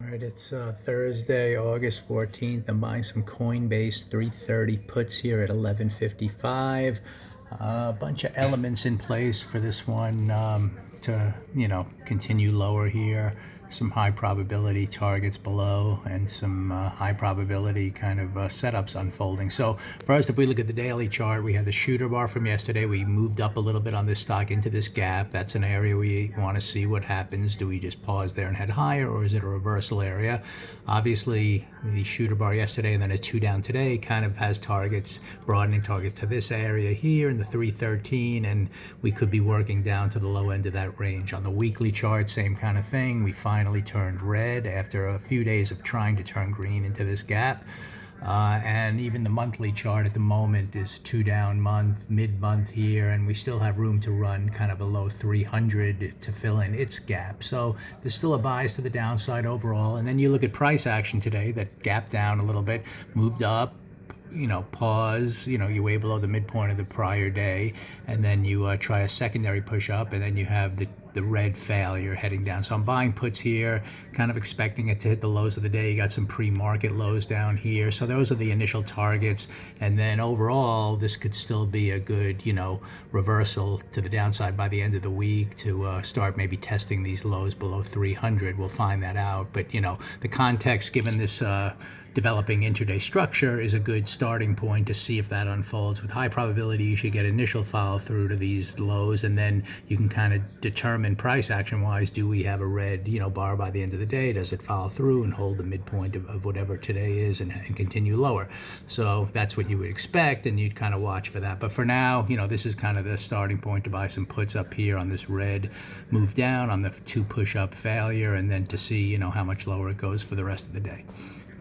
All right, it's Thursday, August 14th. I'm buying some Coinbase 330 puts here at 11.55. A bunch of elements in place for this one to, continue lower here. Some high probability targets below and some high probability kind of setups unfolding. So first, if we look at the daily chart, we had the shooter bar from yesterday. We moved up a little bit on this stock into this gap. That's an area we want to see what happens. Do we just pause there and head higher, or is it a reversal area? Obviously, the shooter bar yesterday and then a 2 down today kind of has targets, broadening targets to this area here in the 313, and we could be working down to the low end of that range. On the weekly chart, same kind of thing. We finally turned red after a few days of trying to turn green into this gap. And even the monthly chart at the moment is 2 down month, mid-month here, and we still have room to run kind of below 300 to fill in its gap. So there's still a bias to the downside overall. And then you look at price action today, that gap down a little bit, moved up, pause, you way below the midpoint of the prior day, and then you try a secondary push up, and then you have the red failure heading down. So I'm buying puts here, kind of expecting it to hit the lows of the day. You got some pre-market lows down here. So those are the initial targets. And then overall, this could still be a good, reversal to the downside by the end of the week to start maybe testing these lows below 300. We'll find that out. But, the context given this developing intraday structure is a good starting point to see if that unfolds. With high probability, you should get initial follow through to these lows, and then you can kind of determine price action wise, do we have a red bar by the end of the day? Does it follow through and hold the midpoint of whatever today is and continue lower? So that's what you would expect, and you'd kind of watch for that. But for now, this is kind of the starting point to buy some puts up here on this red move down, on the 2 push up failure, and then to see how much lower it goes for the rest of the day.